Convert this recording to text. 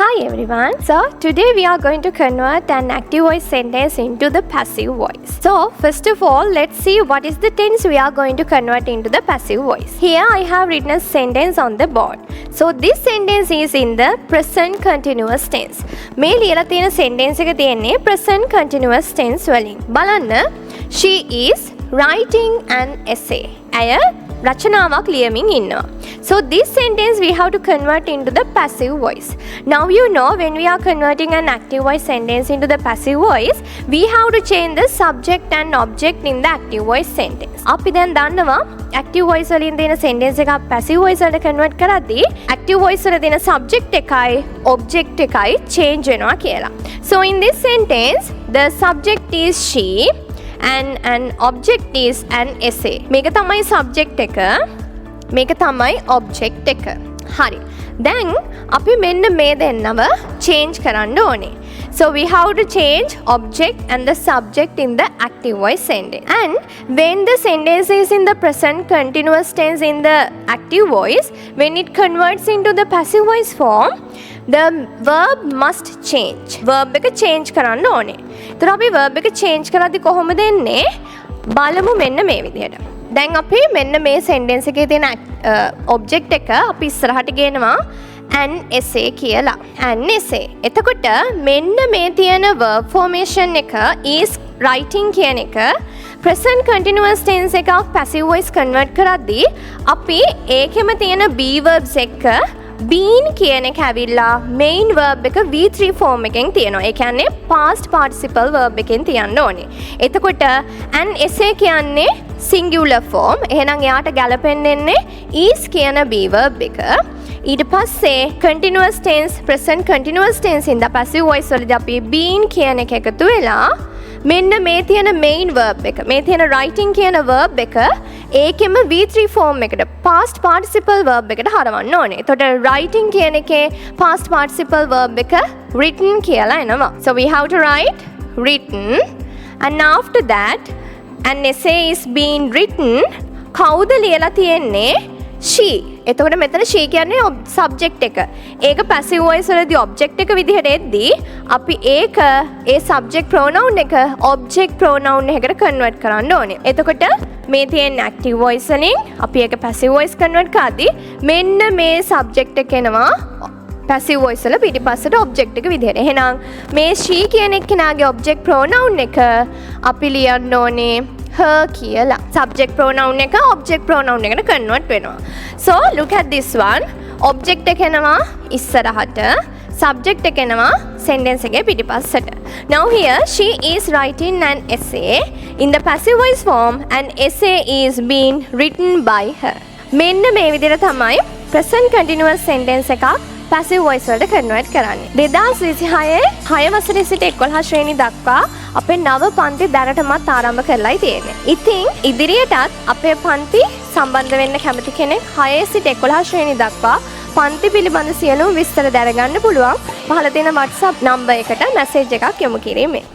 Hi everyone. So today we are going to convert an active voice sentence into the passive voice. So first of all, let's see what is the tense we are going to convert into the passive voice. Here I have written a sentence on the board. So this sentence is in the present continuous tense. මේ ලියලා තියෙන sentence එක තියෙන්නේ present continuous tense වලින්. බලන්න, she is writing an essay. ඇය රචනාවක් ලියමින් ඉන්නවා. So this sentence we have to convert into the passive voice. Now you know when we are converting an active voice sentence into the passive voice, we have to change the subject and object in the active voice sentence. අපි දැන් දන්නවා active voice වලින් දෙන sentence එක passive voice වලට convert කරද්දී active voice වල දෙන subject එකයි object එකයි change වෙනවා කියලා. So in this sentence the subject is she and an object is an essay. මේක තමයි subject එක, මේක තමයි object එක. හරි. දැන් අපි මෙන්න මේ දෙන්නව change කරන්න ඕනේ. So we have to change object and the subject in the active voice sentence. And when the sentence is in the present continuous tense in the active voice, when it converts into the passive voice form, the verb must change. Verb එක change කරන්න ඕනේ. ඒතර අපි verb එක change කරද්දි කොහොමද එන්නේ? බලමු මෙන්න මේ විදිහට. දැන් අපි මෙන්න මේ sentence එකේ තියෙන object එක අපි ඉස්සරහට ගේනවා an essay කියලා. an essay. එතකොට මෙන්න මේ තියෙන verb formation එක is writing කියන එක present continuous tense එකක් passive voice convert කරද්දී අපි ඒකෙම තියෙන be verbs එක been කියන එක ඇවිල්ලා main verb එක V3 form එකෙන් තියෙනවා. ඒ කියන්නේ past participle verb එකෙන් තියන්න ඕනේ. එතකොට an essay කියන්නේ singular form. එහෙනම් එයාට ගැලපෙන්නේ is කියන be verb එක. ඊට පස්සේ continuous tense present continuous tense in the passive voice වලදී අපි been කියන එක එකතු වෙලා මෙන්න මේ තියෙන main verb එක, මේ තියෙන writing කියන verb එක ඒකෙම V3 form එකට past participle verb එකට හරවන්න ඕනේ. එතකොට writing කියන එකේ past participle verb එක written කියලා එනවා. So we have to write written and after that an essay is being written. කවුද ලියලා තියෙන්නේ? she. එතකොට මෙතන she කියන්නේ subject එක. ඒක passive voice වලදී object එක විදිහට එද්දී අපි ඒක ඒ subject pronoun එක object pronoun එකකට convert කරන්න ඕනේ. එතකොට මේ තියෙන active voice වලින් අපි ඒක passive voice convert කරද්දී මෙන්න මේ subject එක එනවා passive voice වල පිටිපස්සට object එක විදිහට. එහෙනම් මේ she කියන එක්කෙනාගේ object pronoun එක අපි ලියන්න ඕනේ her කියලා. Subject pronoun එක object pronoun එකට convert වෙනවා. So look at this one. Object එක එනවා ඉස්සරහට, subject එක එනවා sentence එකේ පිටිපස්සට. Now here she is writing an essay. In the passive voice form an essay is being written by her. මෙන්න මේ විදිහට තමයි present continuous sentence එකක් passive voice වලට convert කරන්නේ. 2026 6 වසරේ සිට 11 ශ්‍රේණි දක්වා අපේ නව පන්ති දැනටමත් ආරම්භ කරලායි තියෙන්නේ. ඉතින් ඉදිරියටත් අපේ පන්ති සම්බන්ධ වෙන්න කැමති කෙනෙක් 6 සිට 11 ශ්‍රේණි දක්වා පන්ති පිළිබඳ සියලුම විස්තර දැනගන්න පුළුවන්. පහළ තියෙන WhatsApp නම්බර් එකට මැසේජ් එකක් යොමු කිරීමෙන්.